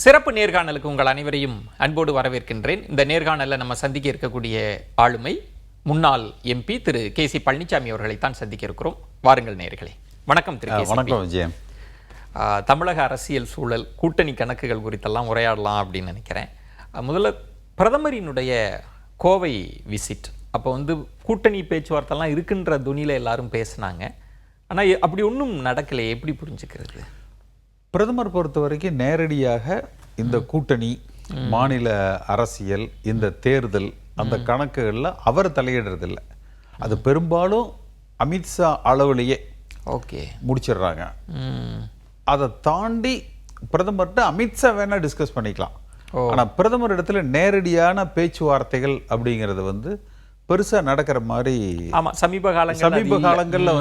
சிறப்பு நேர்காணலுக்கு உங்கள் அனைவரையும் அன்போடு வரவேற்கின்றேன். இந்த நேர்காணலில் நம்ம சந்திக்க இருக்கக்கூடிய ஆளுமை முன்னாள் எம்பி திரு கே.சி. பழனிசாமி அவர்களைத்தான் சந்திக்க இருக்கிறோம். வாருங்கள் நேயர்களே. வணக்கம் திரு கே.சி. வணக்கம் விஜயம். தமிழக அரசியல் சூழல், கூட்டணி கணக்குகள் குறித்தெல்லாம் உரையாடலாம் அப்படின்னு நினைக்கிறேன். முதல்ல பிரதமரினுடைய கோவை விசிட் அப்போ கூட்டணி பேச்சுவார்த்தைலாம் இருக்குன்ற துணியில் எல்லாரும் பேசினாங்க. ஆனால் அப்படி ஒன்றும் நடக்கலை. எப்படி புரிஞ்சுக்கிறது? பிரதமர் பொறுத்த வரைக்கும் நேரடியாக இந்த கூட்டணி, மாநில அரசியல், இந்த தேர்தல், அந்த கணக்குகளில் அவர் தலையிடுறதில்லை. அது பெரும்பாலும் அமித்ஷா அளவுலேயே முடிச்சிடுறாங்க. அதை தாண்டி பிரதமர்கிட்ட அமித்ஷா வேணா டிஸ்கஸ் பண்ணிக்கலாம். ஆனால் பிரதமர் இடத்துல நேரடியான பேச்சுவார்த்தைகள் அப்படிங்கிறது பெருசா நடக்கிற மாதிரி சமீப காலங்கள்ல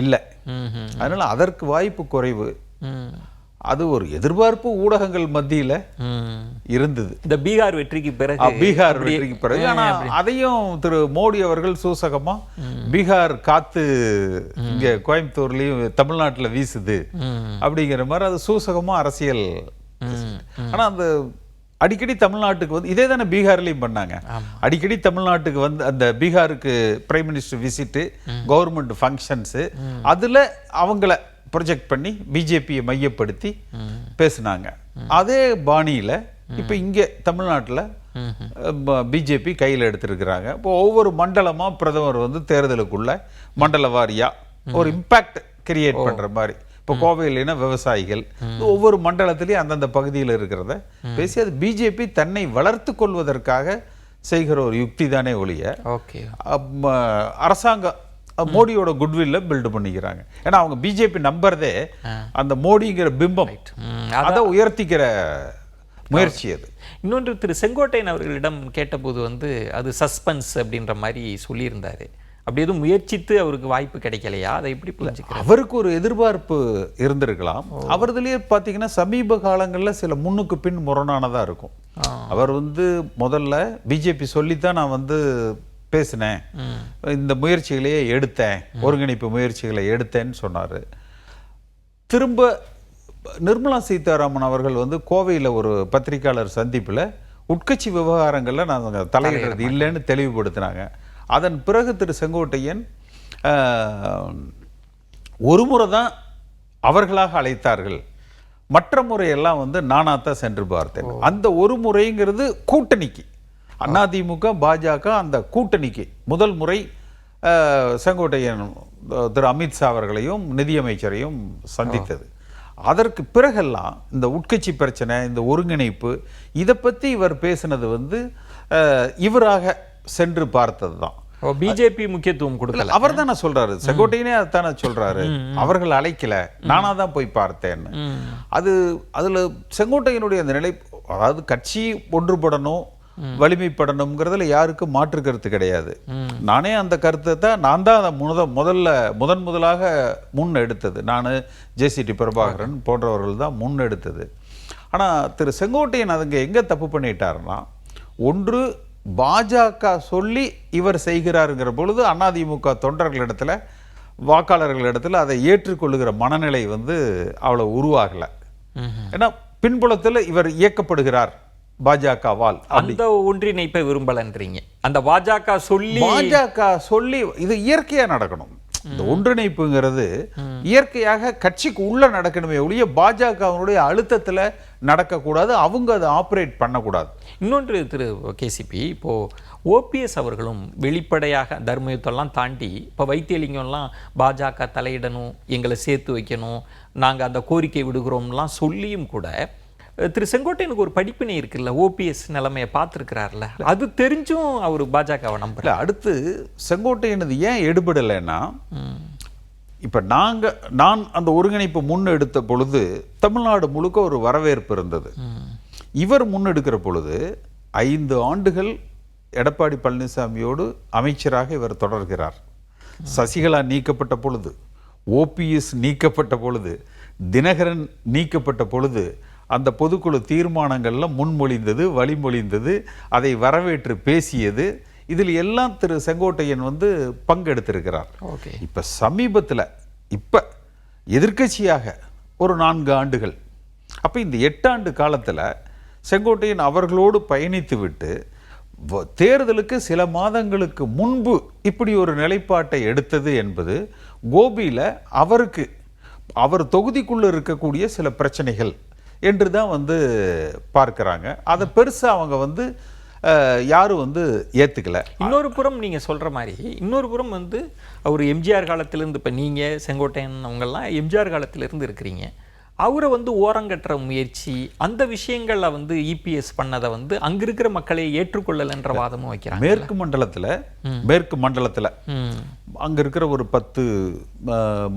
இல்லை. அதனால அதற்கு வாய்ப்பு குறைவு. அது ஒரு எதிர்பார்ப்பு ஊடகங்கள் மத்தியில இருந்தது. இந்த பீகார் வெற்றிக்கு பிறகு ஆனா அதையும் திரு மோடி அவர்கள் சூசகமா பீகார் காத்து இங்க கோயம்புத்தூர்லயும் தமிழ்நாட்டுல வீசுது அப்படிங்கிற மாதிரி அது சூசகமா அரசியல். ஆனா அந்த அடிக்கடி தமிழ்நாட்டுக்கு இதே தானே பீகார்லையும் பண்ணாங்க. அடிக்கடி தமிழ்நாட்டுக்கு அந்த பீகாருக்கு prime minister visit, government functions, அதுல அவங்கள ப்ரொஜெக்ட் பண்ணி பிஜேபியை மையப்படுத்தி பேசினாங்க. அதே பாணியில இப்ப இங்க தமிழ்நாட்டில் பிஜேபி கையில் எடுத்திருக்கிறாங்க. இப்போ ஒவ்வொரு மண்டலமா பிரதமர் தேர்தலுக்குள்ள மண்டல வாரியா ஒரு இம்பாக்ட் கிரியேட் பண்ற மாதிரி. இப்போ கோவையிலனா விவசாயிகள் ஒவ்வொரு மண்டலத்திலையும் அந்தந்த பகுதியில் இருக்கிறத பேசி அது பிஜேபி தன்னை வளர்த்து கொள்வதற்காக செய்கிற ஒரு யுக்தி தானே ஒழிய அரசாங்கம் மோடியோட குட்வில்ல பில்டு பண்ணிக்கிறாங்க. ஏன்னா அவங்க பிஜேபி நம்புறதே அந்த மோடிங்கிற பிம்பம், அதை உயர்த்திக்கிற முயற்சி அது. இன்னொன்று, திரு செங்கோட்டையன் அவர்களிடம் கேட்டபோது அது சஸ்பென்ஸ் அப்படின்ற மாதிரி சொல்லியிருந்தாரு. அப்படி எதுவும் முயற்சித்து அவருக்கு வாய்ப்பு கிடைக்கலையா? அதை எப்படி புரிஞ்சுக்க? அவருக்கு ஒரு எதிர்பார்ப்பு இருந்திருக்கலாம். அவர்துலயே பார்த்தீங்கன்னா சமீப காலங்களில் சில முன்னுக்கு பின் முரணானதா இருக்கும். அவர் முதல்ல பிஜேபி சொல்லித்தான் நான் பேசினேன், இந்த முயற்சிகளையே எடுத்தேன், ஒருங்கிணைப்பு முயற்சிகளை எடுத்தேன்னு சொன்னாரு. திரும்ப நிர்மலா சீதாராமன் அவர்கள் கோவையில் ஒரு பத்திரிகையாளர் சந்திப்பில் உட்கட்சி விவகாரங்களில் நான் தலையிடுறது இல்லைன்னு தெளிவுபடுத்தினாங்க. அதன் பிறகு திரு செங்கோட்டையன் ஒரு முறை தான் அவர்களாக அழைத்தார்கள், மற்ற முறையெல்லாம் நானாத்தான் சென்று பார்த்தேன். அந்த ஒரு முறைங்கிறது கூட்டணிக்கு, அதிமுக பாஜக அந்த கூட்டணிக்கு முதல் முறை செங்கோட்டையன் திரு அமித்ஷா அவர்களையும் நிதியமைச்சரையும் சந்தித்தது. அதற்கு பிறகெல்லாம் இந்த உட்கட்சி பிரச்சனை, இந்த ஒருங்கிணைப்பு, இதை பற்றி இவர் பேசினது இவராக சென்று பார்த்தது தான். பிஜேபி முக்கியத்துவம் கொடுக்கல. அவர் தானே சொல்றாரு, செங்கோட்டையனே அதானே சொல்றாரு, அவர்கள் அழைக்கல, நானா தான் போய் பார்த்தேன்னு. அதுல செங்கோட்டையனுடைய அந்த நிலை, அதாவது கட்சி ஒன்றுபடணும், வலிமைப்படணுங்கிறதுல யாருக்கும் மாற்று கருத்து கிடையாது. நானே அந்த கருத்தை தான் நான் தான் முதலாக முன் எடுத்தது. நான் ஜே.சி.டி. பிரபாகரன் போன்றவர்கள் தான் முன் எடுத்தது. ஆனா திரு செங்கோட்டையன் அதுங்க எங்க தப்பு பண்ணிட்டாருன்னா, ஒன்று பாஜக சொல்லி இவர் செய்கிறாருங்கிற பொழுது அதிமுக தொண்டர்களிடத்துல, வாக்காளர்களிடத்துல அதை ஏற்றுக்கொள்ளுகிற மனநிலை அவ்வளவு உருவாகல. ஏன்னா பின்புலத்தில் இவர் இயக்கப்படுகிறார் பாஜகவால். அந்த ஒன்றிணைப்பை விரும்பலன்றீங்க. அந்த பாஜக சொல்லி இது இயற்கையா நடக்கணும். இந்த ஒன்றிணைப்புங்கிறது இயற்கையாக கட்சிக்கு உள்ள நடக்கணுமே ஒழிய பாஜகவினுடைய அழுத்தத்துல நடக்கக்கூடாது, அவங்க அதை ஆப்ரேட் பண்ணக்கூடாது. இன்னொன்று, திரு கேசிபி, இப்போ ஓபிஎஸ் அவர்களும் வெளிப்படையாக தர்மயுத்தெல்லாம் தாண்டி இப்போ வைத்தியலிங்கம்லாம் பாஜக தலையிடணும், எங்களை சேர்த்து வைக்கணும், நாங்கள் அந்த கோரிக்கை விடுகிறோம்லாம் சொல்லியும் கூட திரு செங்கோட்டையனுக்கு ஒரு படிப்பினை இருக்குல்ல, ஓபிஎஸ் நிலைமையை பார்த்துருக்கிறார்ல, அது தெரிஞ்சும் அவர் பாஜகவை நம்பல. அடுத்து செங்கோட்டையனது ஏன் எடுபடலைன்னா, இப்ப நான் அந்த ஒருங்கிணைப்பு முன்னெடுத்த பொழுது தமிழ்நாடு முழுக்க ஒரு வரவேற்பு இருந்தது. இவர் முன்னெடுக்கிற பொழுது 5 ஆண்டுகள் எடப்பாடி பழனிசாமியோடு அமைச்சராக இவர் தொடர்கிறார். சசிகலா நீக்கப்பட்ட பொழுது, ஓபிஎஸ் நீக்கப்பட்ட பொழுது, தினகரன் நீக்கப்பட்ட பொழுது அந்த பொதுக்குழு தீர்மானங்கள்ல முன்மொழிந்தது, வழிமொழிந்தது, அதை வரவேற்று பேசியது, இதில் எல்லாம் திரு செங்கோட்டையன் பங்கெடுத்திருக்கிறார். இப்ப சமீபத்தில் இப்ப எதிர்க்கட்சியாக ஒரு 4 ஆண்டுகள் அப்போ இந்த 8 ஆண்டு காலத்தில் செங்கோட்டையன் அவர்களோடு பயணித்து விட்டு தேர்தலுக்கு சில மாதங்களுக்கு முன்பு இப்படி ஒரு நிலைப்பாட்டை எடுத்தது என்பது கோபியில் அவர் தொகுதிக்குள்ள இருக்கக்கூடிய சில பிரச்சனைகள் என்று தான் பார்க்குறாங்க. அதை பெருசாக அவங்க யாரும் ஏற்றுக்கல. இன்னொரு புறம் நீங்கள் சொல்கிற மாதிரி இன்னொரு புறம் அவர் எம்ஜிஆர் காலத்திலேருந்து, இப்போ நீங்கள் செங்கோட்டையன் அவங்கெல்லாம் எம்ஜிஆர் காலத்திலேருந்து இருக்கிறீங்க, அவரை ஓரங்கட்டுற முயற்சி, அந்த விஷயங்களில் இபிஎஸ் பண்ணதை அங்க இருக்கிற மக்களை ஏற்றுக்கொள்ளலைன்ற வாதமும் வைக்கிறாங்க. மேற்கு மண்டலத்தில் அங்க இருக்கிற ஒரு 10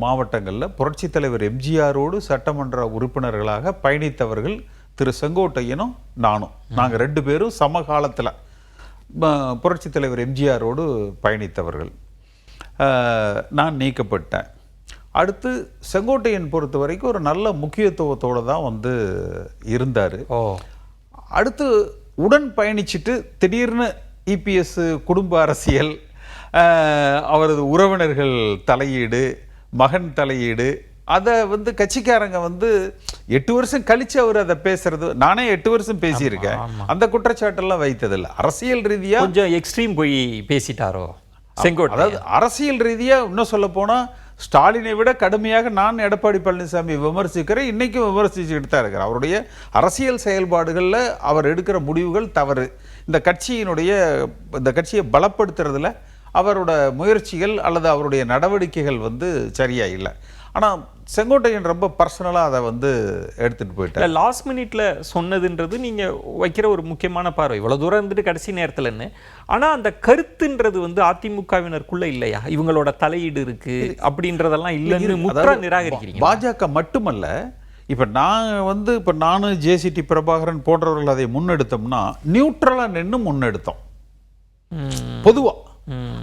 மாவட்டங்களில் புரட்சி தலைவர் எம்ஜிஆரோடு சட்டமன்ற உறுப்பினர்களாக பயணித்தவர்கள் திரு செங்கோட்டையனும் நானும். நாங்கள் 2 பேரும் சமகாலத்தில் புரட்சி தலைவர் எம்ஜிஆரோடு பயணித்தவர்கள். நான் நீக்கப்பட்டேன். அடுத்து செங்கோட்டையன் பொறுத்த வரைக்கும் ஒரு நல்ல முக்கியத்துவத்தோடு தான் இருந்தார். அடுத்து உடன் பயணிச்சுட்டு திடீர்னு இபிஎஸ் குடும்ப அரசியல், அவரது உறவினர்கள் தலையீடு, மகன் தலையீடு, அதை கட்சிக்காரங்க 8 வருஷம் கழிச்சு அவர் அதை பேசுறது, நானே 8 வருஷம் பேசியிருக்கேன், அந்த குற்றச்சாட்டெல்லாம் வைத்ததில்லை. அரசியல் ரீதியாக கொஞ்சம் எக்ஸ்ட்ரீம் போய் பேசிட்டாரோ செங்கோட்டை. அதாவது அரசியல் ரீதியாக இன்னும் சொல்ல போனால் ஸ்டாலினை விட கடுமையாக நான் எடப்பாடி பழனிசாமி விமர்சிக்கிறேன், இன்னைக்கும் விமர்சிச்சுக்கிட்டு தான் இருக்கிறேன். அவருடைய அரசியல் செயல்பாடுகளில் அவர் எடுக்கிற முடிவுகள் தவறு. இந்த கட்சியை பலப்படுத்துறதுல அவரோட முயற்சிகள் அல்லது அவருடைய நடவடிக்கைகள் சரியா இல்லை. ஆனால் செங்கோட்டையன் ரொம்ப பர்சனலாக அதை எடுத்துகிட்டு போயிட்டார். லாஸ்ட் மினிட்ல சொன்னதுன்றது நீங்கள் வைக்கிற ஒரு முக்கியமான பார்வை, இவ்வளோ தூரம் இருந்துட்டு கடைசி நேரத்தில்னு. ஆனால் அந்த கருத்துன்றது அதிமுகவினருக்குள்ள இல்லையா, இவங்களோட தலையீடு இருக்கு அப்படின்றதெல்லாம் இல்லைன்னு முற்ற நிராகரிக்கிறீங்க. பாஜக மட்டுமல்ல, இப்போ நானும் ஜேசிடி பிரபாகரன் போன்றவர்கள் அதை முன்னெடுத்தோம்னா நியூட்ரலாக நின்று முன்னெடுத்தோம் பொதுவாக.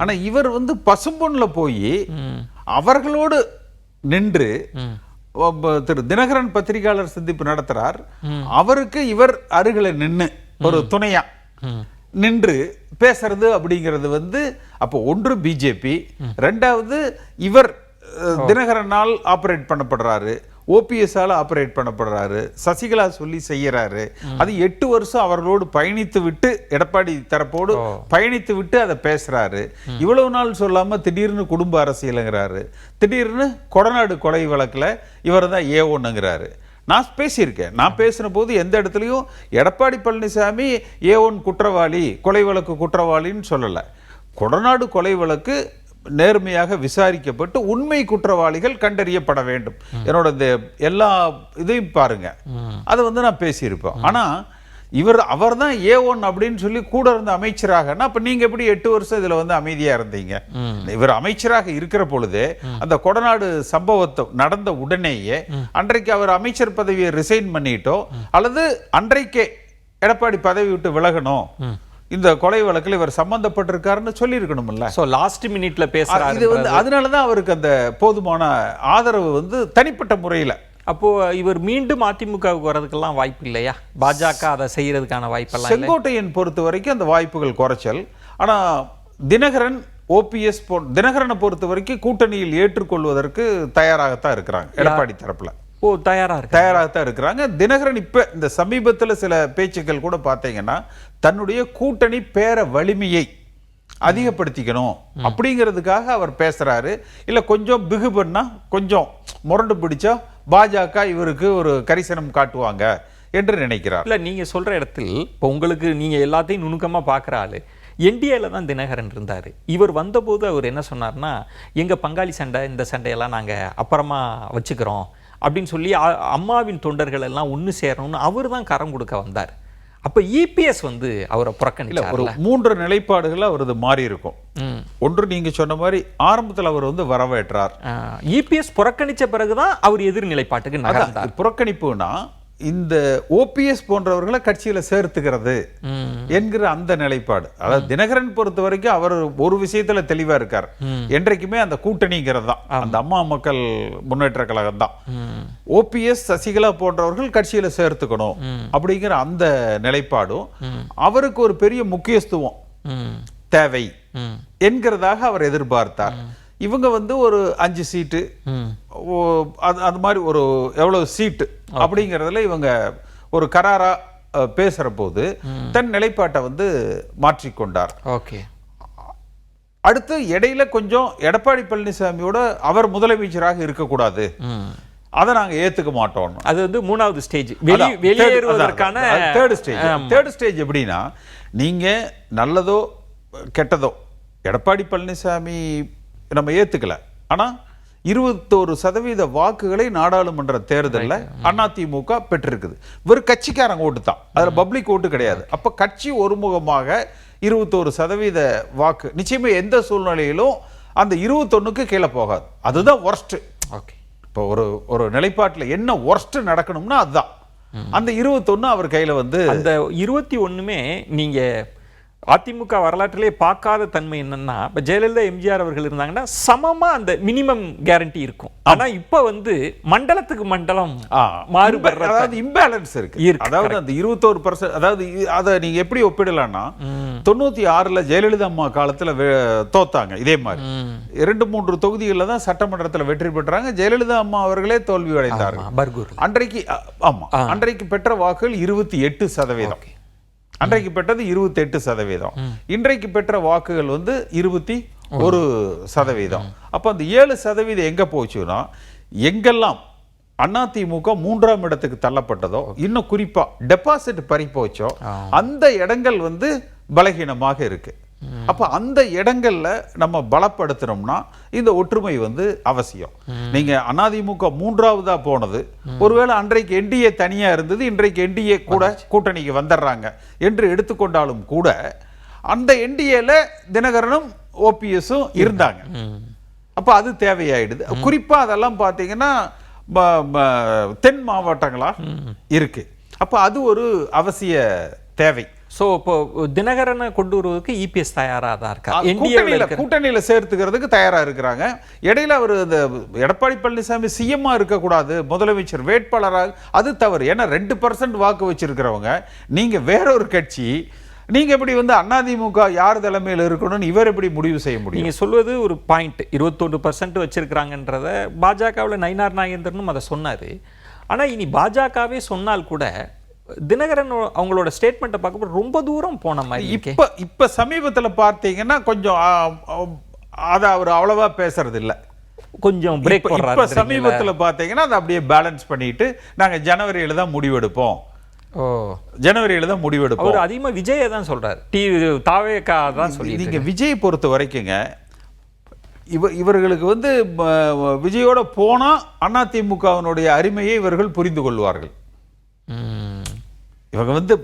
ஆனால் இவர் பசும்பொன்னில் போய் அவர்களோடு நின்று திரு தினகரன் பத்திரிகையாளர் சந்திப்பு நடத்துறார். அவருக்கு இவர் அருகில நின்று ஒரு துணையா நின்று பேசுறது அப்படிங்கிறது அப்போ ஒன்று பிஜேபி, ரெண்டாவது இவர் தினகரனால் ஆபரேட் பண்ணப்படுறாரு, ஓபிஎஸ்ஸால் ஆபரேட் பண்ணப்படுறாரு, சசிகலா சொல்லி செய்யறாரு. அது 8 வருஷம் அவர்களோடு பயணித்து விட்டு, எடப்பாடி தரப்போடு பயணித்து விட்டு அதை பேசுறாரு. இவ்வளவு நாள் சொல்லாம திடீர்னு குடும்ப அரசியலுங்கிறாரு, திடீர்னு கொடநாடு கொலை வழக்குல இவர் தான் A1ங்கிறாரு. நான் பேசியிருக்கேன். நான் பேசின போது எந்த இடத்துலையும் எடப்பாடி பழனிசாமி A1 குற்றவாளி, கொலை வழக்கு குற்றவாளின்னு சொல்லலை. கொடநாடு கொலை வழக்கு நேர்மையாக விசாரிக்கப்பட்டு உண்மை குற்றவாளிகள் கண்டறியப்பட வேண்டும். என்னோட எல்லா இதையும் பாருங்க, அதை நான் பேசியிருப்பேன். ஆனா அவர் தான் A1 அப்படின்னு சொல்லி கூட இருந்த அமைச்சராக, அப்ப நீங்க எப்படி 8 வருஷம் இதுல அமைதியா இருந்தீங்க? இவர் அமைச்சராக இருக்கிற பொழுதே அந்த கொடநாடு சம்பவத்தை நடந்த உடனேயே அன்றைக்கு அவர் அமைச்சர் பதவியை ரிசைன் பண்ணிட்டோ அல்லது அன்றைக்கே எடப்பாடி பதவி விட்டு விலகணும், இந்த கொலை வழக்கில் இவர் சம்பந்தப்பட்டிருக்காருன்னு சொல்லியிருக்கணும்ல. ஸோ லாஸ்ட் மினிட்ல பேசுறாரு. இது அதனால தான் அவருக்கு அந்த போதுமான ஆதரவு தனிப்பட்ட முறையில். அப்போ இவர் மீண்டும் அதிமுகவுக்கு வர்றதுக்கெல்லாம் வாய்ப்பு இல்லையா? பாஜக அதை செய்யறதுக்கான வாய்ப்பெல்லாம் செங்கோட்டையன் பொறுத்த வரைக்கும் அந்த வாய்ப்புகள் குறைச்சல். ஆனா தினகரன் ஓபிஎஸ் தினகரனை பொறுத்த வரைக்கும் கூட்டணியில் ஏற்றுக்கொள்வதற்கு தயாராகத்தான் இருக்கிறாங்க எடப்பாடி தரப்புல. தயாராகத்தான் இருக்கிறாங்க. தினகரன் இப்ப இந்த சமீபத்தில் சில பேச்சுக்கள் கூட பார்த்தீங்கன்னா தன்னுடைய கூட்டணி பேர வலிமையை அதிகப்படுத்திக்கணும் அப்படிங்கிறதுக்காக அவர் பேசுறாரு. இல்ல கொஞ்சம் பிகு பண்ணா, கொஞ்சம் முரண்டு பிடிச்சா பாஜக இவருக்கு ஒரு கரிசனம் காட்டுவாங்க என்று நினைக்கிறார். இல்ல நீங்க சொல்ற இடத்தில் இப்போ உங்களுக்கு நீங்க எல்லாத்தையும் நுணுக்கமா பார்க்குற ஆளு, என்டிஏல தான் தினகரன் இருந்தார். இவர் வந்தபோது அவர் என்ன சொன்னார்னா, எங்கள் பங்காளி சண்டை, இந்த சண்டையெல்லாம் நாங்கள் அப்புறமா வச்சுக்கிறோம் அப்படின்னு சொல்லி அம்மாவின் தொண்டர்கள் எல்லாம் ஒன்று சேரணும்னு அவர் தான் கரம் கொடுக்க வந்தார். அப்போ இபிஎஸ் அவரை புறக்கணிச்சார். ஒரு 3 நிலைப்பாடுகள் அவரது மாறி இருக்கும். ஒன்று நீங்க சொன்ன மாதிரி ஆரம்பத்தில் அவர் வரவேற்றார். இபிஎஸ் புறக்கணிச்ச பிறகுதான் அவர் எதிர் நிலைப்பாட்டுக்கு நகர்ந்தார். புறக்கணிப்புனா இந்த ஓபிஎஸ் போன்றவர்களை கட்சியில சேர்த்துக்கிறது என்கிற அந்த நிலைப்பாடு. அதாவது தினகரன் பொறுத்த வரைக்கும் அவர் ஒரு விஷயத்துல தெளிவா இருக்கார், என்றைக்குமே அந்த கூட்டணிங்கிறது தான், அந்த அம்மா மக்கள் முன்னேற்ற கழகம் தான். ஓபிஎஸ் சசிகலா போன்றவர்கள் கட்சியில சேர்த்துக்கணும் அப்படிங்கிற அந்த நிலைப்பாடும் அவருக்கு ஒரு பெரிய முக்கியத்துவம் தேவை என்கிறதாக அவர் எதிர்பார்த்தார். இவங்க வந்து ஒரு 5 சீட்டு அது மாதிரி ஒரு எவ்வளவு சீட்டு அப்படிங்கிறதுல இவங்க ஒரு கராரா பேசுற போது தன் நிலைப்பாட்டை வந்து மாற்றிக்கொண்டார். ஓகே. அடுத்து இடையில கொஞ்சம் எடப்பாடி பழனிசாமியோட அவர் முதலமைச்சராக இருக்கக்கூடாது, அதை நாங்க ஏத்துக்க மாட்டோம். அது வந்து 3வது ஸ்டேஜ், வெளியேறுவதற்கான தேர்ட் ஸ்டேஜ். எப்படின்னா, நீங்க நல்லதோ கெட்டதோ எடப்பாடி பழனிசாமி நம்ம ஏத்துக்கல, ஆனா 21% வாக்குகளை நாடாளுமன்ற தேர்தலில் அதிமுக பெற்றிருக்குது. வெறும் கட்சிக்காரங்க ஓட்டு தான், அதுல பப்ளிக் ஓட்டு கிடையாது. அப்ப கட்சி ஒருமுகமாக 21% வாக்கு நிச்சயமா எந்த சூழ்நிலையிலும் அந்த 21க்கு கீழே போகாது. அதுதான் ஒர்ஸ்ட். ஓகே. இப்போ ஒரு நிலைப்பாட்டில் என்ன ஒர்ஸ்ட் நடக்கணும்னா அதுதான். அந்த 21 அவர் கையில வந்து அந்த 21மே நீங்க அதிமுக வரலாற்றிலே பார்க்காத தன்மை என்னன்னா, இப்போ ஜெயலலிதா எம்ஜிஆர் அவர்கள் இருந்தாங்கன்னா சமமா அந்த மினிமம் கேரண்டி இருக்கும். ஆனா இப்ப வந்து மண்டலத்துக்கு மண்டலம் மாறுபடுற, அதாவது இம்பேலன்ஸ் இருக்கு. அதாவது அந்த 21%, அதாவது அதை நீங்க எப்படி ஒப்பிடலாம்னா, 96ல ஜெயலலிதா அம்மா காலத்துல தோத்தாங்க இதே மாதிரி. 2-3 தொகுதிகளில் தான் சட்டமன்றத்தில் வெற்றி பெற்றாங்க. ஜெயலலிதா அம்மா அவர்களே தோல்வி அடைந்தார்கள். அன்றைக்கு பெற்ற வாக்குகள் 28%. அன்றைக்கு பெற்றது 28%. இன்றைக்கு பெற்ற வாக்குகள் வந்து 21%. அப்ப அந்த 7% எங்க போச்சுன்னா, எங்கெல்லாம் அதிமுக 3ஆம் இடத்துக்கு தள்ளப்பட்டதோ, இன்னும் குறிப்பா டெபாசிட் பறி போச்சோ, அந்த இடங்கள் வந்து பலகீனமாக இருக்கு. அப்ப அந்த இடங்கள்ல நம்ம பலப்படுத்தணும்னா இந்த ஒற்றுமை வந்து அவசியம். நீங்க அதிமுக 3ஆவதா போனது, ஒருவேளை அன்றைக்கு என்டிஏ தனியா இருந்தது, இன்றைக்கு என்டிஏ கூட கூட்டணிக்கு வந்துடுறாங்க என்று எடுத்துக்கொண்டாலும் கூட, அந்த என்டிஏல தினகரனும் ஓபிஎஸும் இருந்தாங்க. அப்ப அது தேவையாயிடுது. குறிப்பா அதெல்லாம் பாத்தீங்கன்னா தென் மாவட்டங்களா இருக்கு. அப்ப அது ஒரு அவசிய தேவை. சோ இப்போ தினகரனை கொண்டு வருவதற்கு இபிஎஸ் தயாரா தான் இருக்கா, கூட்டணியில சேர்த்துக்கிறதுக்கு தயாரா இருக்கிறாங்க. இடையில அவர் இந்த எடப்பாடி பழனிசாமி சிஎம்மா இருக்கக்கூடாது, முதலமைச்சர் வேட்பாளராக, அது தவறு. ஏன்னா 2% வாக்கு வச்சிருக்கிறவங்க நீங்க வேறொரு கட்சி, நீங்க எப்படி வந்து அதிமுக யார் தலைமையில் இருக்கணும்னு இவர் எப்படி முடிவு செய்ய முடியும்? நீங்க சொல்வது ஒரு பாயிண்ட். 21% வச்சிருக்கிறாங்கன்றத பாஜகவில் நயினார் நாகேந்திரனும் அதை சொன்னாரு. ஆனா இனி பாஜகவே சொன்னால் கூட தினகரன் அவங்களோட ஸ்டேட்மெண்ட்டை பார்க்கும்போது ரொம்ப தூரம் போன மாதிரி. இப்ப சமீபத்தில் பார்த்தீங்கன்னா கொஞ்சம் அதை அவர் அவ்வளவா பேசுறது இல்லை, கொஞ்சம் பிரேக் போடுறாரு. இப்ப சமீபத்தில் பார்த்தீங்கன்னா அதை அப்படியே பேலன்ஸ் பண்ணிட்டு நாங்க ஜனவரியில தான் முடிவெடுப்போம், ஜனவரியில தான் முடிவெடுப்போம். அவர் அதிகமா விஜயை தான் சொல்றாரு, தாவேகா தான் சொல்லி. நீங்க விஜய் பொறுத்த வரைக்குங்க, இவர்களுக்கு வந்து விஜயோட போனா அதிமுகவினுடைய அருமையை இவர்கள் புரிந்து கொள்வார்கள். இவங்க வந்து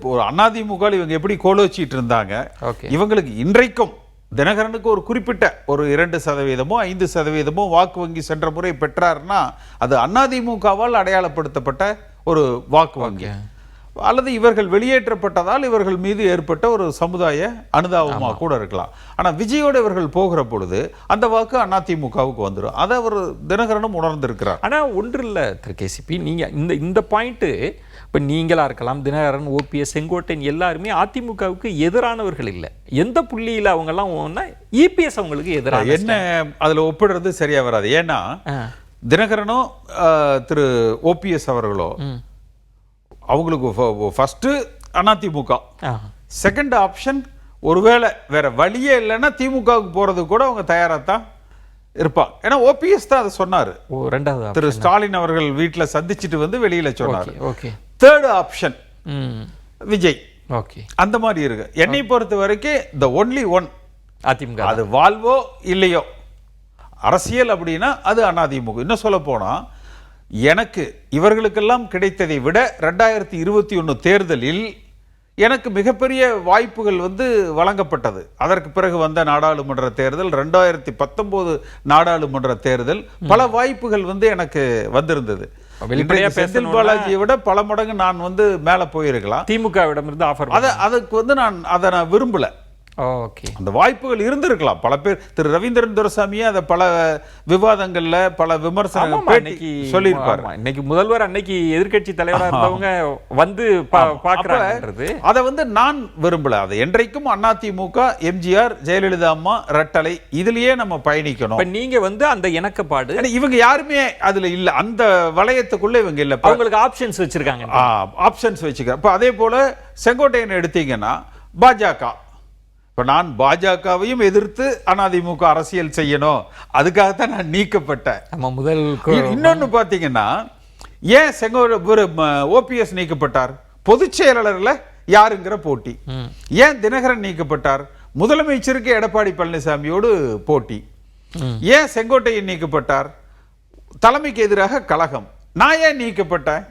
அதிமுக இவங்க எப்படி கோலோச்சிட்டு இருந்தாங்க, இவங்களுக்கு இன்றைக்கும் தினகரனுக்கு ஒரு குறிப்பிட்ட ஒரு 2%, 5% வாக்கு வங்கி சென்ற முறை பெற்றார்னா அது அதிமுகவால் அடையாளப்படுத்தப்பட்ட ஒரு வாக்கு வங்கி, அல்லது இவர்கள் வெளியேற்றப்பட்டதால் இவர்கள் மீது ஏற்பட்ட ஒரு சமுதாய அனுதாபமாக கூட இருக்கலாம். ஆனால் விஜயோடு இவர்கள் போகிற பொழுது அந்த வாக்கு அதிமுகவுக்கு வந்துடும். அதை அவர் தினகரனும் உணர்ந்திருக்கிறார். ஆனால் ஒன்று இல்லை திரு கேசிபி, நீங்கள் இந்த பாயிண்ட்டு இப்போ நீங்களா இருக்கலாம், தினகரன், ஓபிஎஸ், செங்கோட்டையன் எல்லாருமே அதிமுகவுக்கு எதிரானவர்கள் இல்லை. எந்த புள்ளியில் அவங்கெல்லாம் இபிஎஸ் அவங்களுக்கு எதிராக என்ன அதில் ஒப்பிடுறது சரியா வராது. ஏன்னா தினகரனோ திரு ஓபிஎஸ் அவர்களோ அவங்களுக்கு ஃபர்ஸ்ட் அதிமுக, செகண்ட் ஆப்ஷன் ஒருவேளை வேற வழியே இல்லைன்னா திமுகவுக்கு போறது கூட அவங்க தயாராத்தான் இருப்பாங்க. ஏன்னா ஓபிஎஸ் தான் அதை சொன்னாரு, திரு ஸ்டாலின் அவர்கள் வீட்டில் சந்திச்சுட்டு வந்து வெளியில சொன்னாரு. Third option Vijay. அந்த மாதிரி இருக்கு. என்னை பொறுத்த வரைக்கும் the only one அதிமுக, அது வாழ்வோ இல்லையோ அரசியல் அப்படின்னா அது அதிமுக. இன்னும் சொல்ல போனா எனக்கு இவர்களுக்கெல்லாம் கிடைத்ததை விட 2021 தேர்தலில் எனக்கு மிகப்பெரிய வாய்ப்புகள் வந்து வழங்கப்பட்டது. அதற்கு பிறகு வந்த நாடாளுமன்ற தேர்தல், 2019 நாடாளுமன்ற தேர்தல், பல வாய்ப்புகள் வந்து எனக்கு வந்திருந்தது. செந்தில் பாலாஜியை விட பல மடங்கு நான் வந்து மேல போயிருக்கலாம். திமுகவிடம் இருந்து ஆஃபர், அதுக்கு வந்து நான் அதை விரும்பல. ஓகே. அந்த வாய்ப்புகள் இருந்திருக்கலாம். பல பேர் திரு ரவீந்திரன் துரைசாமியே அதை பல விவாதங்கள்ல பல விமர்சனங்கள் சொல்லியிருப்பாரு. இன்னைக்கு முதல்வர் அன்னைக்கு எதிர்க்கட்சி தலைவராக இருந்தவங்க வந்து பார்க்கறாங்கன்றது அதை வந்து நான் விரும்பல. அதை என்றைக்கும் அதிமுக, எம்ஜிஆர், ஜெயலலிதா அம்மா, ரெட்டலை இதுலயே நம்ம பயணிக்கணும். நீங்க வந்து அந்த இணக்கப்பாடு இவங்க யாருமே அதுல இல்ல, அந்த வளையத்துக்குள்ள இவங்க இல்ல. அவங்களுக்கு ஆப்ஷன்ஸ் வச்சிருக்காங்க, ஆப்ஷன்ஸ் வச்சுக்க. இப்ப அதே போல செங்கோட்டையன் எடுத்தீங்கன்னா பாஜக, இப்ப நான் பாஜகவையும் எதிர்த்து அதிமுக அரசியல் செய்யணும், அதுக்காகத்தான் நான் நீக்கப்பட்டேன். இன்னொன்னு பாத்தீங்கன்னா ஏன் ஓபிஎஸ் நீக்கப்பட்டார்? பொதுச் செயலாளர்ல யாருங்கிற போட்டி. ஏன் தினகரன் நீக்கப்பட்டார்? முதலமைச்சருக்கு எடப்பாடி பழனிசாமியோடு போட்டி. ஏன் செங்கோட்டையன் நீக்கப்பட்டார்? தலைமைக்கு எதிராக கலகம். நான் ஏன் நீக்கப்பட்டேன்?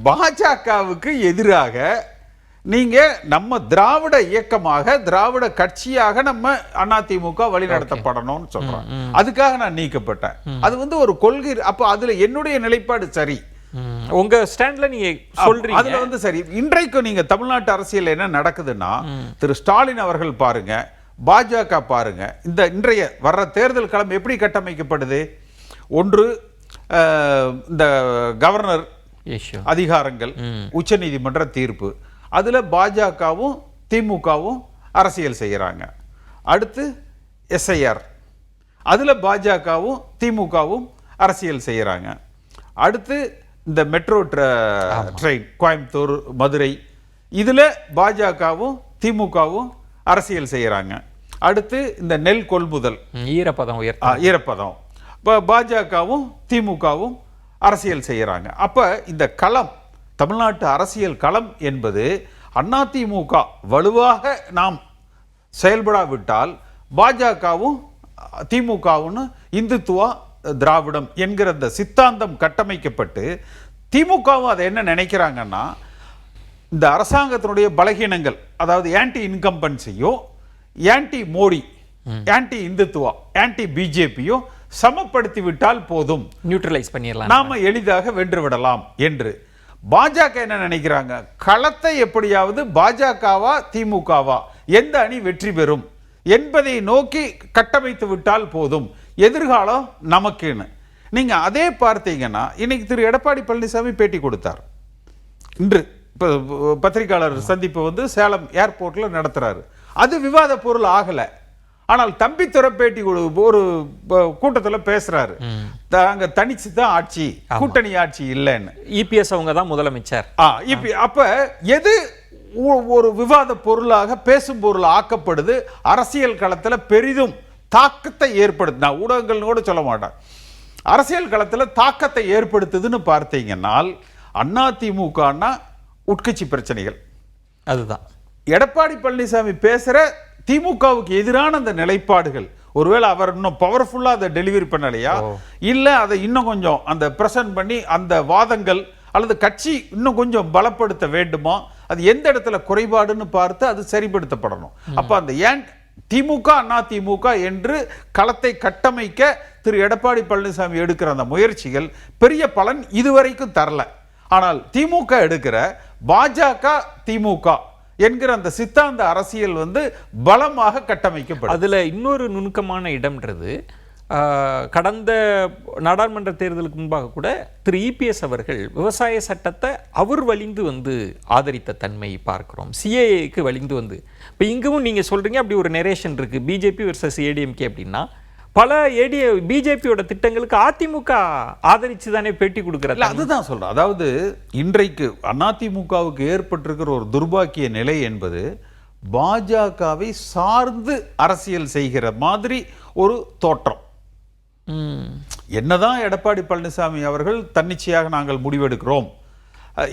பாஜகவுக்கு எதிராக நீங்க நம்ம திராவிட இயக்கமாக, திராவிட கட்சியாக நம்ம அதிமுக வழிநடத்தப்படணும்னு சொல்றேன். அதுக்காக நான் நீக்கப்பட்டேன். அது வந்து ஒரு கொள்கை. அப்ப அதுல என்னுடைய நிலைப்பாடு சரி, உங்க ஸ்டாண்ட்ல நீங்க சொல்றீங்க, அதுல வந்து சரி. இன்றைக்கு நீங்க தமிழ்நாட்டு அரசியல் என்ன நடக்குதுன்னா, திரு ஸ்டாலின் அவர்கள் பாருங்க, பாஜக பாருங்க, இந்த இன்றைய வர்ற தேர்தல் களம் எப்படி கட்டமைக்கப்படுது? ஒன்று இந்த கவர்னர் அதிகாரங்கள், உச்ச நீதிமன்ற தீர்ப்பு, அதுல பாஜகவும் திமுகவும் அரசியல் செய்யறாங்க. அடுத்து எஸ்ஐஆர், அதுல பாஜகவும் திமுகவும் அரசியல் செய்யறாங்க. அடுத்து இந்த மெட்ரோ ட்ரெயின் கோயம்புத்தூர் மதுரை, இதுல பாஜகவும் திமுகவும் அரசியல் செய்யறாங்க. அடுத்து இந்த நெல் கொள்முதல், ஈரப்பதம், பாஜகவும் திமுகவும் அரசியல் செய்யறாங்க. அப்ப இந்த களம், தமிழ்நாட்டு அரசியல் களம் என்பது அதிமுக வலுவாக நாம் செயல்படாவிட்டால் பாஜகவும் திமுகவும் இந்துத்துவா திராவிடம் என்கிற அந்த சித்தாந்தம் கட்டமைக்கப்பட்டு, திமுகவும் அதை என்ன நினைக்கிறாங்கன்னா, இந்த அரசாங்கத்தினுடைய பலகீனங்கள், அதாவது ஆன்டி இன்கம்பன்சியோ, anti Modi, anti Hindutva, anti பிஜேபியோ சமப்படுத்தி விட்டால் போதும், நியூட்ரலைஸ் பண்ணிடலாம், நாம எளிதாக வென்று விடலாம் என்று. பாஜக என்ன நினைக்கிறாங்க? களத்தை எப்படியாவது பாஜகவா திமுகவா எந்த அணி வெற்றி பெறும் என்பதை நோக்கி கட்டமைத்து விட்டால் போதும், எதிர்காலம் நமக்குன்னு. நீங்க அதே பார்த்தீங்கன்னா, இன்னைக்கு திரு எடப்பாடி பழனிசாமி பேட்டி கொடுத்தார். இன்று பத்திரிகையாளர் சந்திப்பு வந்து சேலம் ஏர்போர்ட்ல நடத்துறாரு. அது விவாத பொருள் ஆகல. ஆனால் தம்பித்துறை பேட்டி ஒரு கூட்டத்தில் பேசுறாரு, அங்க தனிச்சு தான் ஆட்சி, கூட்டணி ஆட்சி இல்லைன்னு. இபிஎஸ் அவங்க தான் முதலமைச்சர். அப்ப எது ஒரு விவாத பொருளாக பேசும் பொருள் ஆக்கப்படுது, அரசியல் களத்துல பெரிதும் தாக்கத்தை ஏற்படுத்து, நான் ஊடகங்கள் கூட சொல்ல மாட்டேன், அரசியல் களத்துல தாக்கத்தை ஏற்படுத்துதுன்னு பார்த்தீங்கன்னால் அதிமுகனா உட்கட்சி பிரச்சனைகள். அதுதான் எடப்பாடி பழனிசாமி பேசுற திமுகவுக்கு எதிரான அந்த நிலைப்பாடுகள், ஒருவேளை அவர் இன்னும் பவர்ஃபுல்லா அதை டெலிவரி பண்ணலையா, இல்ல அதை இன்னும் கொஞ்சம் அந்த பிரசன்ட் பண்ணி அந்த வாதங்கள் அல்லது கட்சி இன்னும் கொஞ்சம் பலப்படுத்த வேண்டுமா, அது எந்த இடத்துல குறைபாடுன்னு பார்த்து அது சரிப்படுத்தப்படணும். அப்ப அந்த ஏன் திமுக அதிமுக என்று களத்தை கட்டமைக்க திரு எடப்பாடி பழனிசாமி எடுக்கிற அந்த முயற்சிகள் பெரிய பலன் இதுவரைக்கும் தரல. ஆனால் திமுக எடுக்கிற பாஜக திமுக என்கிற அந்த சித்தாந்த அரசியல் வந்து பலமாக கட்டமைக்கப்படும். அதுல இன்னொரு நுணுக்கமான இடம்ன்றது, கடந்த நாடாளுமன்ற தேர்தலுக்கு முன்பாக கூட திரு இபிஎஸ் அவர்கள் விவசாய சட்டத்தை அவர் வலிந்து வந்து ஆதரித்த தன்மை பார்க்கிறோம், சிஏஏக்கு வலிந்து வந்து. இப்போ இங்கும் நீங்க சொல்றீங்க அப்படி ஒரு நெரேஷன் இருக்கு, பிஜேபி வெர்சஸ் ஏடிஎம்கே அப்படின்னா. பல பிஜேபியோட திட்டங்களுக்கு அதிமுக ஆதரிச்சு தானே பேட்டி கொடுக்கிறது. அதுதான் சொல்றேன். அதாவது இன்றைக்கு அதிமுகவுக்கு ஏற்பட்டிருக்கிற ஒரு துர்பாக்கிய நிலை என்பது பாஜகவை சார்ந்து அரசியல் செய்கிற மாதிரி ஒரு தோற்றம். என்னதான் எடப்பாடி பழனிசாமி அவர்கள் தன்னிச்சையாக நாங்கள் முடிவெடுக்கிறோம்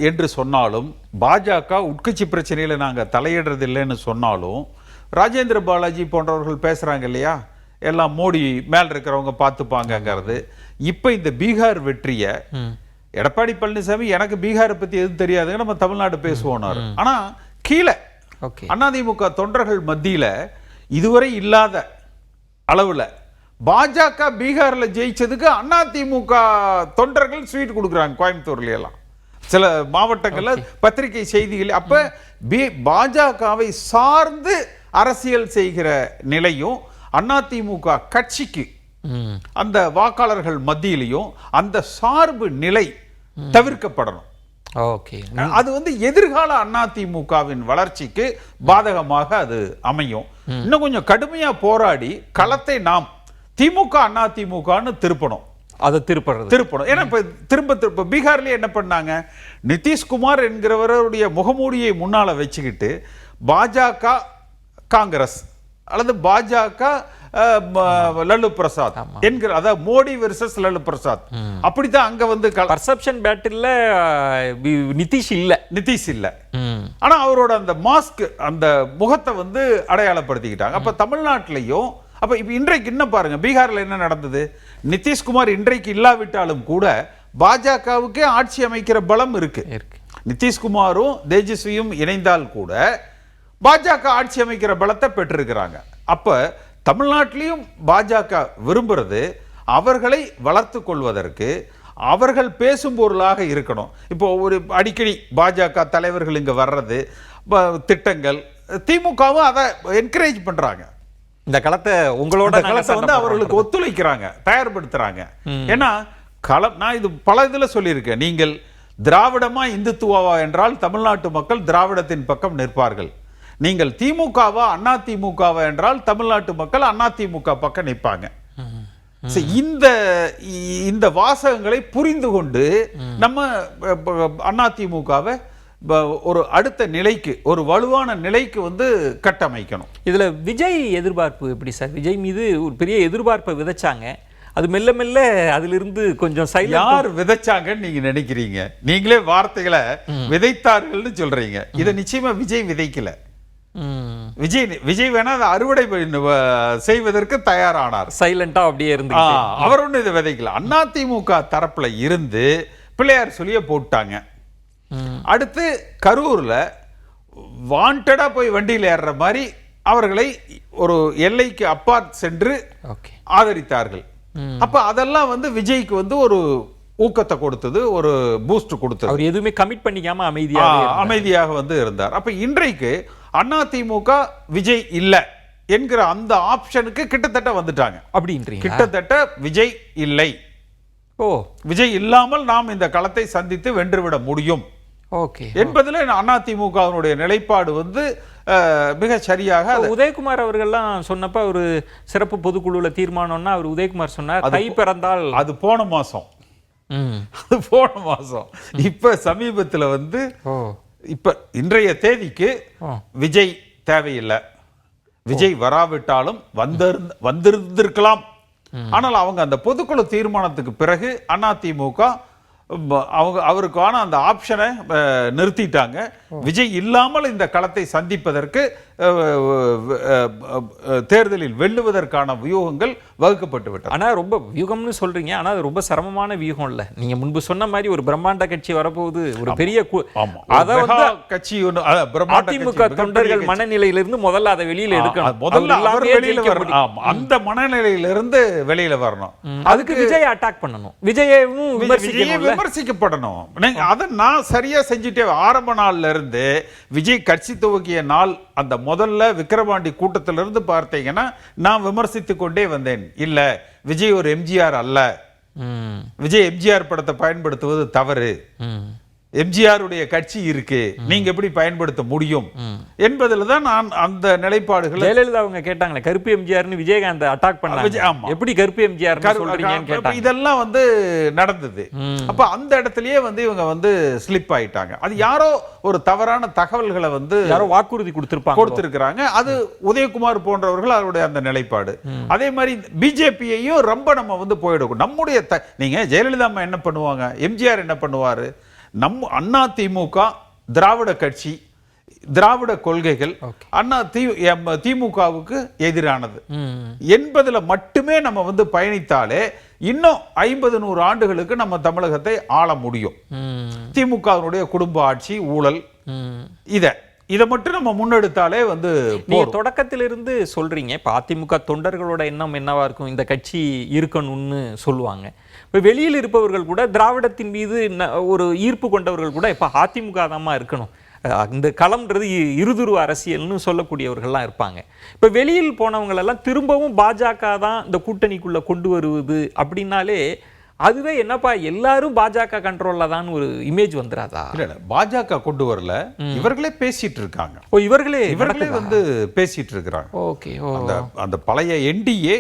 என்று சொன்னாலும், பாஜக உட்கட்சி பிரச்சனையில நாங்கள் தலையிடுறது இல்லைன்னு சொன்னாலும், ராஜேந்திர பாலாஜி போன்றவர்கள் பேசுறாங்க இல்லையா, எல்லாம் மோடி மேல் இருக்கிறவங்க பார்த்துப்பாங்கிறது. இப்ப இந்த பீகார் வெற்றிய எடப்பாடி பழனிசாமி, எனக்கு பீகாரை பத்தி எதுவும் தெரியாதுங்க, நம்ம தமிழ்நாடு பேசுவோம். ஆனா கீழே அதிமுக தொண்டர்கள் மத்தியில இதுவரை இல்லாத அளவுல பாஜக பீகார்ல ஜெயிச்சதுக்கு அதிமுக தொண்டர்கள் ஸ்வீட் கொடுக்குறாங்க. கோயம்புத்தூர்ல எல்லாம் சில மாவட்டங்கள்ல பத்திரிகை செய்திகள். அப்ப பாஜகவை சார்ந்து அரசியல் செய்கிற நிலையும் அதிமுக கட்சிக்கு அந்த வாக்காளர்கள் மத்தியிலையும் அந்த சார்பு நிலை தவிர்க்கப்படணும். ஓகே, அது எதிர்கால அதிமுகவின் வளர்ச்சிக்கு பாதகமாக அது அமையும். இன்னும் கொஞ்சம் கடுமையா போராடி களத்தை நாம் திமுக அதிமுகன்னு திருப்பணும். அதை திருப்பணும். ஏன்னா இப்ப திரும்ப பீகார்லயே என்ன பண்ணாங்க, நிதிஷ்குமார் என்கிறவருடைய முகமூடியை முன்னால வச்சுக்கிட்டு பாஜக காங்கிரஸ் அல்லது பாஜக லல்லு பிரசாத் என்கிற, அதாவது மோடி வெர்சஸ் லல்லு பிரசாத், அப்படித்தான் அங்க பர்செப்ஷன் பேட்டில்ல நிதிஷ் இல்ல. ஆனா அவரோட அந்த மாஸ்க், அந்த முகத்தை அடையாளப்படுத்திக்கிட்டாங்க. அப்ப தமிழ்நாட்டிலையும் அப்ப இப்ப இன்றைக்கு என்ன பாருங்க, பீகார்ல என்ன நடந்தது, நிதிஷ்குமார் இன்றைக்கு இல்லாவிட்டாலும் கூட பாஜகவுக்கே ஆட்சி அமைக்கிற பலம் இருக்கு. நிதிஷ்குமாரும் தேஜஸ்வியும் இணைந்தால் கூட பாஜக ஆட்சி அமைக்கிற பலத்தை பெற்றிருக்கிறாங்க. அப்ப தமிழ்நாட்டிலையும் பாஜக விரும்புறது அவர்களை வளர்த்து கொள்வதற்கு அவர்கள் பேசும் பொருளாக இருக்கணும். இப்போ ஒரு அடிக்கடி பாஜக தலைவர்கள் இங்க வர்றது, திட்டங்கள், திமுகவும் அதை என்கரேஜ் பண்றாங்க. இந்த களத்தை உங்களோட களத்தை அவர்களுக்கு ஒத்துழைக்கிறாங்க, தயார்படுத்துறாங்க. ஏன்னா களம், நான் இது பல இதுல சொல்லியிருக்கேன், நீங்கள் திராவிடமா இந்துத்துவா என்றால் தமிழ்நாட்டு மக்கள் திராவிடத்தின் பக்கம் நிற்பார்கள். நீங்கள் திமுகவா அதிமுகவா என்றால் தமிழ்நாட்டு மக்கள் அதிமுக பக்கம் நிற்பாங்க. இந்த வாசகங்களை புரிந்து கொண்டு நம்ம அதிமுகவை ஒரு அடுத்த நிலைக்கு, ஒரு வலுவான நிலைக்கு கட்டமைக்கணும். இதுல விஜய் எதிர்பார்ப்பு எப்படி சார்? விஜய் மீது ஒரு பெரிய எதிர்பார்ப்பை விதைச்சாங்க, அது மெல்ல மெல்ல அதிலிருந்து கொஞ்சம் யார் விதைச்சாங்கன்னு நீங்க நினைக்கிறீங்க? நீங்களே வார்த்தைகளை விதைத்தார்கள்னு சொல்றீங்க. இதை நிச்சயமா விஜய் விதைக்கல. விஜய் வேணா அதை அறுவடை செய்வதற்கு தயாரானார். சைலண்டா அப்படியே இருந்து அவர் ஒண்ணு இதை விதைக்கல. அதிமுக தரப்புல இருந்து பிள்ளையார் சொல்லிய போட்டாங்க. அடுத்து கரூர்ல வாண்டடா போய் வண்டியில் ஏறுற மாதிரி அவர்களை ஒரு எல்லைக்கு அப்பால் சென்று ஆதரித்தார்கள். அப்ப அதெல்லாம் விஜய்க்கு ஒரு ஊக்கத்தை கொடுத்தது, ஒரு பூஸ்ட் கொடுத்தது. அவர் எதுவுமே கமிட் பண்ணிக்காம அமைதியாக இருந்தார். அப்ப இன்றைக்கு அதிமுக விஜய் இல்ல என்கிற அந்த ஆப்ஷனுக்கு கிட்டத்தட்ட வந்துட்டாங்க. அப்படின்றீங்க? கிட்டத்தட்ட விஜய் இல்லை. விஜய் இல்லாமல் நாம் இந்த களத்தை சந்தித்து வென்றுவிட முடியும் என்பதில் அதிமுகவினுடைய நிலைப்பாடு மிக சரியாக. உதயகுமார் அவர்கள்லாம் சொன்னப்ப ஒரு சிறப்பு பொதுக்குழுல தீர்மானம்னா அவர் உதயகுமார் சொன்னார், கை பிறந்தால் அது போன மாசம். இப்ப சமீபத்தில் இப்ப இன்றைய தேதிக்கு விஜய் தேவையில்லை. விஜய் வராவிட்டாலும் வந்திருந்திருக்கலாம். ஆனால் அவங்க அந்த பொதுக்குழு தீர்மானத்துக்கு பிறகு அதிமுக அவருக்கான அந்த ஆப்ஷனை நிறுத்திட்டாங்க. விஜய் இல்லாமல் இந்த களத்தை சந்திப்பதற்கு, தேர்தலில் வெல்லுவதற்கான வியூகங்கள் வகுக்கப்பட்டு விட்டது. ஆனா ரொம்ப வியூகம்னு சொல்றீங்க, ஆனா அது ரொம்ப சிரமமான வியூகம் இல்ல. நீங்க முன்பு சொன்ன மாதிரி ஒரு பிரம்மாண்ட கட்சி வரப்போகுது, ஒரு பெரிய கட்சி, அதிமுக தொண்டர்கள் மனநிலையிலிருந்து முதல்ல அதை வெளியில எடுக்கணும். முதல்ல அவர் வெளியில வரணும். அந்த மனநிலையிலிருந்து வெளியில வரணும். அதுக்கு விஜய் அட்டாக் பண்ணணும், விஜயவும் விமர்சிக்கப்படணும். அதை நான் சரியா செஞ்சுட்டே ஆரம்ப நாள்ல இருந்து விஜய் கட்சி துவக்கிய நாள் அந்த முதல்ல விக்கிரவாண்டி கூட்டத்திலிருந்து பார்த்தீங்கன்னா நான் விமர்சித்துக் கொண்டே வந்தேன். இல்ல, விஜய் ஒரு எம்ஜிஆர் அல்ல, விஜய் எம்ஜிஆர் படத்தை பயன்படுத்துவது தவறு, எம்ஜிஆருடைய கட்சி இருக்கு, நீங்க எப்படி பயன்படுத்த முடியும் என்பதில் தான் நான் அந்த நிலைப்பாடுகள். ஜெயலலிதா அவங்க கேட்டாங்களே, கருப்பு எம்ஜிஆர்னு விஜயகாந்த் அட்டாக் பண்ணாங்க, எப்படி கருப்பு எம்ஜிஆர் சொல்றீங்கன்னு இதெல்லாம் நடந்தது. அப்ப அந்த இடத்துலயே இவங்க ஸ்லிப் ஆயிட்டாங்க. அது யாரோ ஒரு தவறான தகவல்களை யாரோ வாக்குறுதி கொடுத்திருக்கிறாங்க. அது உதயகுமார் போன்றவர்கள் அவருடைய அந்த நிலைப்பாடு. அதே மாதிரி பிஜேபியையும் ரொம்ப நம்ம போயிடும். நம்முடைய நீங்க ஜெயலலிதா அம்மா என்ன பண்ணுவாங்க, எம்ஜிஆர் என்ன பண்ணுவாரு, அதிமுக திராவிட கட்சி, திராவிட கொள்கைகள் திமுகவுக்கு எதிரானது என்பதுல மட்டுமே நம்ம பயணித்தாலே இன்னும் 50-100 ஆண்டுகளுக்கு நம்ம தமிழகத்தை ஆள முடியும். திமுகவினுடைய குடும்ப ஆட்சி, ஊழல், இதை மட்டும் நம்ம முன்னெடுத்தாலே நீங்க தொடக்கத்திலிருந்து சொல்றீங்க. இப்ப அதிமுக தொண்டர்களோட எண்ணம் என்னவா இருக்கும், இந்த கட்சி இருக்கணும்னு சொல்லுவாங்க. இப்ப வெளியில் இருப்பவர்கள் கூட திராவிடத்தின் மீது ஒரு ஈர்ப்பு கொண்டவர்கள் கூட இப்ப அதிமுக தான்மா இருக்கணும், இந்த களம்ன்றது இருதுருவ அரசியல்னு சொல்லக்கூடியவர்கள்லாம் இருப்பாங்க. இப்போ வெளியில் போனவங்களெல்லாம் திரும்பவும் பாஜக தான் இந்த கூட்டணிக்குள்ளே கொண்டு வருவது அப்படின்னாலே அதுவே என்னப்பா எல்லாரும் பாஜக கண்ட்ரோல்ல தான் ஒரு இமேஜ் வந்துடாதா? இல்ல பாஜக கொண்டு வரல, இவர்களே பேசிட்டு இருக்காங்க. ஓ இவர்களே வந்து பேசிட்டு இருக்கிறாங்க. ஓகே. அந்த பழைய என்டிஏ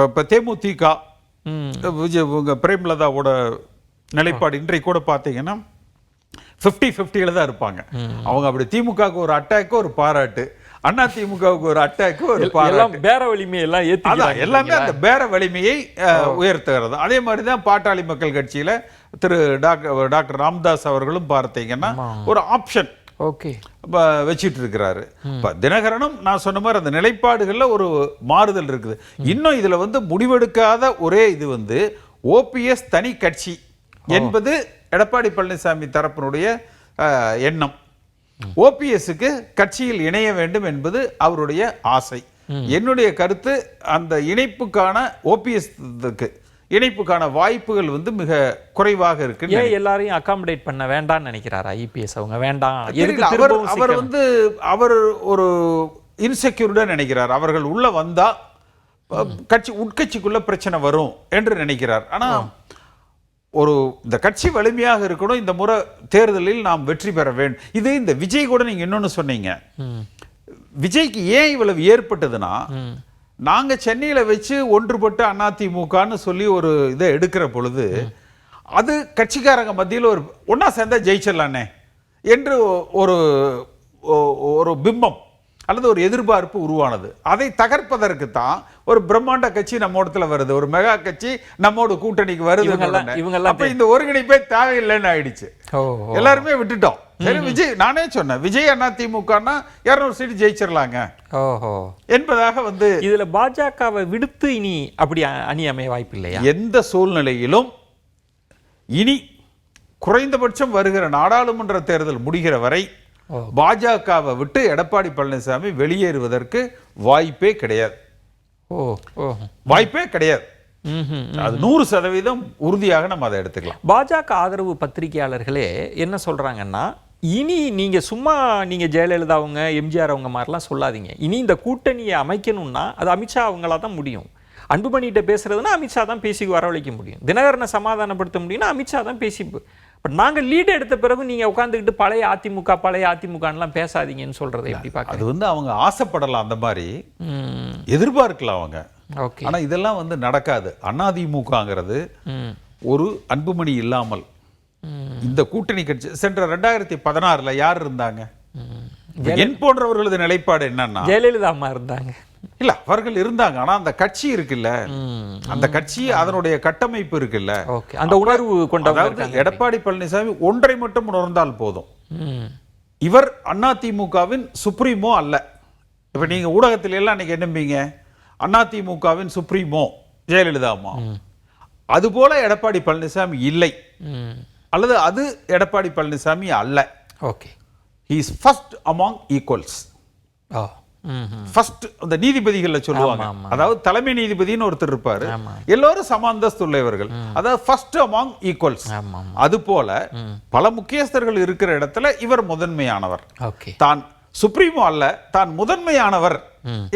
இப்ப தேமுதிக பிரேமலதாவோட நிலைப்பாடு இன்றைக்கு கூட பாத்தீங்கன்னா 50-50 தான் இருப்பாங்க. அவங்க அப்படி திமுகவுக்கு ஒரு அட்டாக்கு ஒரு பாராட்டு, அண்ணா திமுகவுக்கு ஒரு அட்டாக்கு ஒரு பாராட்டு, பேர வலிமையை எல்லாம் ஏத்துக்கிறாங்க. எல்லாமே அந்த பேர வலிமையை உயர்த்துகிறது. அதே மாதிரி தான் பாட்டாளி மக்கள் கட்சியில திரு டாக்டர் ராமதாஸ் அவர்களும் பார்த்தீங்கன்னா ஒரு ஆப்ஷன் வச்சிட்டு இருக்கிறாரு. தினகரனும் நான் சொன்ன மாதிரி அந்த நிலைப்பாடுகள்ல ஒரு மாறுதல் இருக்குது. இன்னும் இதுல வந்து முடிவெடுக்காத ஒரே இது வந்து ஓபிஎஸ் தனி கட்சி என்பது எடப்பாடி பழனிசாமி தரப்பினுடைய எண்ணம். ஓபிஎஸ்க்கு கட்சியில் இணைய வேண்டும் என்பது அவருடைய ஆசை. என்னுடைய கருத்து அந்த இணைப்புக்கான ஓபிஎஸ்க்கு இணைப்புக்கான வாய்ப்புகள் வந்து மிக குறைவாக இருக்கு. எல்லாரையும் அகாமடேட் பண்ண வேண்டாம்னு நினைக்கிறாரா இபிஎஸ்? அவங்க வேண்டாம், அவர் வந்து அவர் ஒரு இன்செக்யூர்டா நினைக்கிறார். அவர்கள் உள்ள வந்தா கட்சி உட்கட்சிக்குள்ள பிரச்சனை வரும் என்று நினைக்கிறார். ஆனா ஒரு இந்த கட்சி வலிமையாக இருக்கணும், இந்த முறை தேர்தலில் நாம் வெற்றி பெற வேண்டும். இது இந்த விஜய் கூட நீங்க இன்னொன்னு சொன்னீங்க. விஜய்க்கு ஏன் இவ்வளவு ஏற்பட்டதுன்னா, நாங்க சென்னையில வச்சு ஒன்றுபட்டு அதிமுகன்னு சொல்லி ஒரு இதை எடுக்கிற பொழுது அது கட்சிக்காரங்க மத்தியில் ஒரு ஒன்னா சேர்ந்தா ஜெயிச்சிடலானே என்று ஒரு ஒரு பிம்பம் அல்லது ஒரு எதிர்பார்ப்பு உருவானது. அதை தகர்ப்பதற்கு தான் ஒரு பிரம்மாண்ட கட்சி நம்ம இடத்துல வருது, ஒரு மெகா கட்சி நம்மோட கூட்டணிக்கு வருது. அப்ப இந்த ஒருங்கிணைப்பே தேவையில்லைன்னு ஆயிடுச்சு. எல்லாருமே விட்டுட்டோம். சரி விஜய், நானே சொன்னேன் விஜய் அதிமுகனா 200 சீட் ஜெயிச்சிடலாங்க என்பதாக வந்து இதுல பாஜகவை விடுத்து இனி அப்படி அணி அமைய வாய்ப்பு இல்லையா? எந்த சூழ்நிலையிலும் இனி குறைந்தபட்சம் வருகிற நாடாளுமன்ற தேர்தல் முடிகிற வரை பாஜகவை விட்டு எடப்பாடி பழனிசாமி வெளியேறுவதற்கு வாய்ப்பே கிடையாது. வாய்ப்பே கிடையாது. அது 100% உறுதியாக நம்ம அதை எடுத்துக்கலாம். பாஜக ஆதரவு பத்திரிகையாளர்களே என்ன சொல்றாங்கன்னா, இனி நீங்க சும்மா நீங்க ஜெயலலிதா அவங்க எம்ஜிஆர் அவங்க மாதிரிலாம் சொல்லாதீங்க. இனி இந்த கூட்டணியை அமைக்கணும்னா அது அமித்ஷா அவங்களா தான் முடியும். அன்புமணிகிட்ட பேசுறதுன்னா அமித்ஷா தான் பேசி வரவழைக்க முடியும். தினகரனை சமாதானப்படுத்த முடியும்னா அமித்ஷா தான் பேசி. பட் நாங்கள் லீட் எடுத்த பிறகு நீங்க உட்காந்துக்கிட்டு பழைய அதிமுகலாம் பேசாதீங்கன்னு சொல்றதை எப்படி பார்க்க? அது வந்து அவங்க ஆசைப்படலாம், அந்த மாதிரி எதிர்பார்க்கலாம் அவங்க. ஆனா இதெல்லாம் வந்து நடக்காது. அதிமுகங்கிறது ஒரு அன்புமணி இல்லாமல் இந்த கூட்டணி கட்சி சென்ற 2016 யார் இருந்தாங்க? என் போன்றவர்களது நிலைப்பாடு என்னன்னா, ஜெயலலிதா அம்மா இருந்தாங்க. இல்ல அவர்கள் இருந்தாங்க, ஆனா அந்த கட்சி இருக்குல்ல, அந்த கட்சி அதனுடைய கட்டமைப்பு இருக்குல்ல, அந்த உணர்வு கொண்ட எடப்பாடி பழனிசாமி ஒன்றை மட்டும் உணர்ந்தால் போதும், இவர் அதிமுகவின் சுப்ரீமோ அல்ல. இப்ப நீங்க ஊடகத்தில எல்லாம் இன்னைக்கு என்னம்பீங்க, அதிமுகவின் சுப்ரீமோ ஜெயலலிதா அம்மா. அது போல எடப்பாடி பழனிசாமி இல்லை, அல்லது அது எடப்பாடி பழனிசாமி அல்ல. Okay, he is first among equals. First அந்த நீதிபதிகள்ல சொல்லுவாங்க, அதாவது தலைமை நீதிபதினு ஒருத்தர் இருப்பாரு, எல்லாரும் சம அந்தஸ்து உள்ளவர்கள், அதாவது ஃபர்ஸ்ட் அமாங் ஈக்குவல்ஸ். அது போல பல முக்கியஸ்தர்கள் இருக்கிற இடத்துல இவர் முதன்மையானவர். தான் சுப்ரீமோ அல்ல, தான் முதன்மையானவர்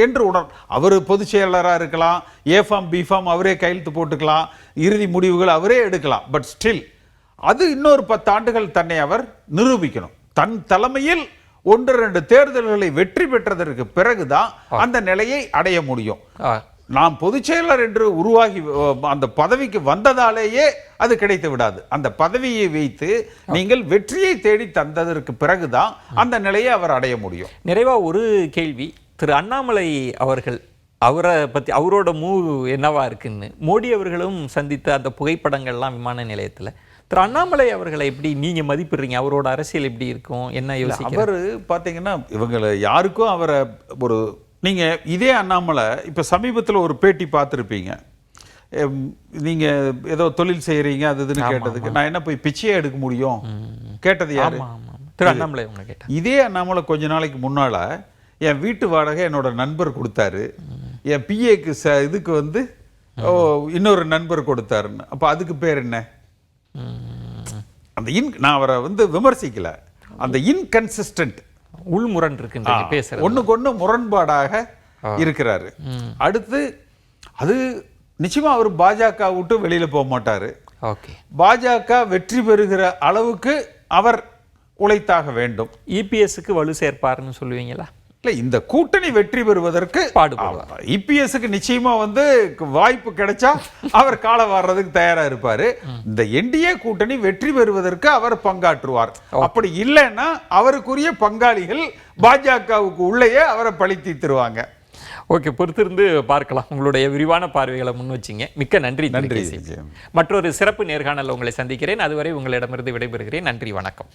என்று உணர். அவர் பொதுச் செயலராக இருக்கலாம், ஏஃபார்ம் பிஃபார்ம் அவரே கையெழுத்து போட்டுக்கலாம், இறுதி முடிவுகள் அவரே எடுக்கலாம். பட் ஸ்டில் அது இன்னொரு 10 ஆண்டுகள் தன்னை அவர் நிரூபிக்கணும். தன் தலைமையில் 1-2 தேர்தல்களை வெற்றி பெற்றதற்கு பிறகுதான் அந்த நிலையை அடைய முடியும். நாம் பொதுச் செயலர் என்று உருவாகி அந்த பதவிக்கு வந்ததாலேயே அது கிடைத்து விடாது. அந்த பதவியை வைத்து நீங்கள் வெற்றியை தேடி தந்ததற்கு பிறகுதான் அந்த நிலையை அவர் அடைய முடியும். நிறைவா ஒரு கேள்வி, திரு அண்ணாமலை அவர்கள், அவரை பத்தி அவரோட மூவ் என்னவா இருக்குன்னு மோடி அவர்களும் சந்தித்த அந்த புகைப்படங்கள்லாம் விமான நிலையத்துல, திரு அண்ணாமலை அவர்களை எப்படி நீங்க மதிப்பிடுறீங்க? அவரோட அரசியல் எப்படி இருக்கும், என்ன யோசிக்க? அவர் பாத்தீங்கன்னா இவங்களை யாருக்கும் அவரை ஒரு, நீங்க இதே அண்ணாமலை இப்ப சமீபத்தில் ஒரு பேட்டி பார்த்துருப்பீங்க, நீங்க ஏதோ தொழில் செய்யறீங்க அது இதுன்னு கேட்டதுக்கு, நான் என்ன போய் பிச்சையே எடுக்க முடியும் கேட்டது யாரு? திரு அண்ணாமலை. இதே அண்ணாமலை கொஞ்ச நாளைக்கு முன்னால என் வீட்டு வாடகை என்னோட நண்பர் கொடுத்தாரு, என் பிஏக்கு இதுக்கு வந்து இன்னொரு நண்பர் கொடுத்தாருன்னு. அப்ப அதுக்கு பேர் என்ன? அந்த நான் அவரை வந்து விமர்சிக்கல, அந்த இன்கன்சிஸ்டன்ட் உள்முரண் இருக்குன்றீங்க பேசுறது. ஒண்ணுக்கு ஒண்ணு முரண்பாடாக இருக்கிறாரு. அடுத்து அது நிச்சயமா அவர் பாஜக விட்டு வெளியில போக மாட்டாரு. ஓகே. பாஜக வெற்றி பெறுகிற அளவுக்கு அவர் உழைத்தாக வேண்டும். இபிஎஸ்க்கு வலு சேர்ப்பாருன்னு சொல்லுவீங்களா? இல்ல, இந்த கூட்டணி வெற்றி பெறுவதற்கு பாடுபடுவார். இபிஎஸ்க்கு நிச்சயமா வாய்ப்பு கிடைச்சா அவர் காலை வாடுறதுக்கு தயாரா இருப்பாரு. இந்த என்டிஏ கூட்டணி வெற்றி பெறுவதற்கு அவர் பங்காற்றுவார். அப்படி இல்லைன்னா அவருக்குரிய பங்காளிகள் பாஜகவுக்கு உள்ளேயே அவரை பழி தீர்த்துருவாங்க. ஓகே, பொறுத்திருந்து பார்க்கலாம். உங்களுடைய விரிவான பார்வைகளை முன் வச்சிங்க. மிக்க நன்றி. நன்றி. மற்றொரு சிறப்பு நேர்காணல் உங்களை சந்திக்கிறேன். அதுவரை உங்களிடமிருந்து விடைபெறுகிறேன். நன்றி, வணக்கம்.